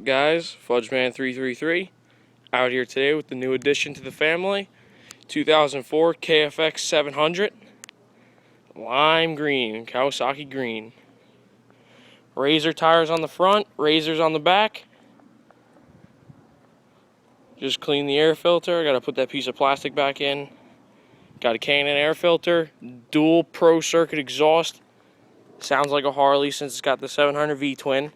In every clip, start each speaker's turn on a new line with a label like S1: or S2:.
S1: up, guys? Fudgeman333 out here today with the new addition to the family, 2004 KFX 700 lime green, Kawasaki green. Razor tires on the front, razors on the back. Just clean the air filter. I gotta put that piece of plastic back in. Got a Canon air filter, dual pro circuit exhaust. Sounds like a Harley since it's got the 700 V-twin.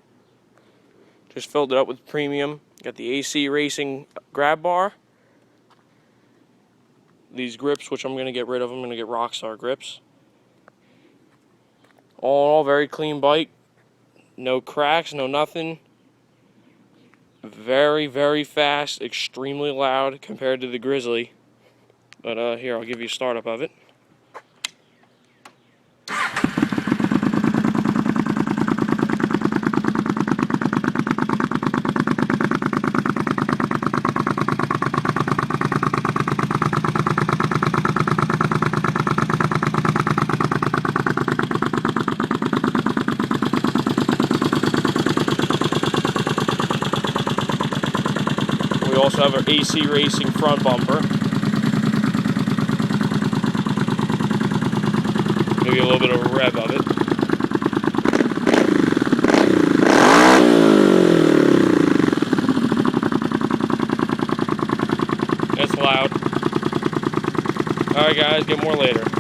S1: Just filled it up with premium. Got the AC Racing grab bar. These grips, which I'm going to get rid of. I'm going to get Rockstar grips. All in all, very clean bike. No cracks, no nothing. Very, very fast, extremely loud compared to the Grizzly. But here, I'll give you a startup of it. We also have our AC Racing front bumper. Maybe a little bit of a rev of it. It's loud. Alright guys, get more later.